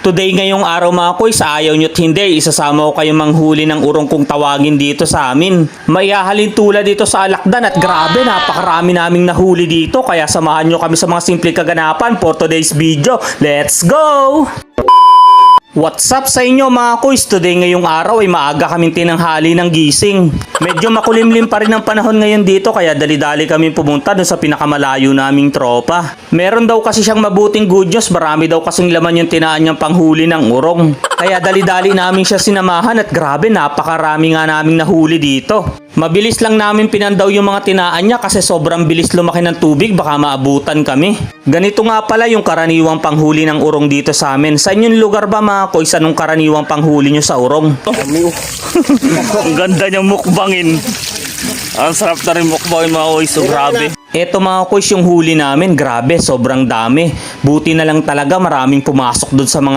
Today ngayong araw mga koy, sa ayaw nyo't hindi, isasama ko kayong manghuli ng urong kung tawagin dito sa amin. Maihahalin tulad dito sa Alakdan at grabe, napakarami naming nahuli dito. Kaya samahan nyo kami sa mga simpleng kaganapan for today's video. Let's go! What's up sa inyo mga koys? Today ngayong araw ay maaga kaming tinanghali ng gising. Medyo makulimlim pa rin ang panahon ngayon dito kaya dali-dali kami pumunta dun sa pinakamalayo naming tropa. Meron daw kasi siyang mabuting good news, marami daw kasing laman yung tinaan niyang panghuli ng urong. Kaya dali-dali namin siya sinamahan at grabe, napakarami nga naming nahuli dito. Mabilis lang namin pinandaw yung mga tinaan niya kasi sobrang bilis lumaki ng tubig, baka maabutan kami. Ganito nga pala yung karaniwang panghuli ng urong dito sa amin. Sa inyong lugar ba mga koys, anong karaniwang panghuli nyo sa urong? Ang ganda niyang mukbangin. Ang sarap na rin mukbangin mga koys, so grabe. Eto mga koys yung huli namin, grabe, sobrang dami. Buti na lang talaga maraming pumasok dun sa mga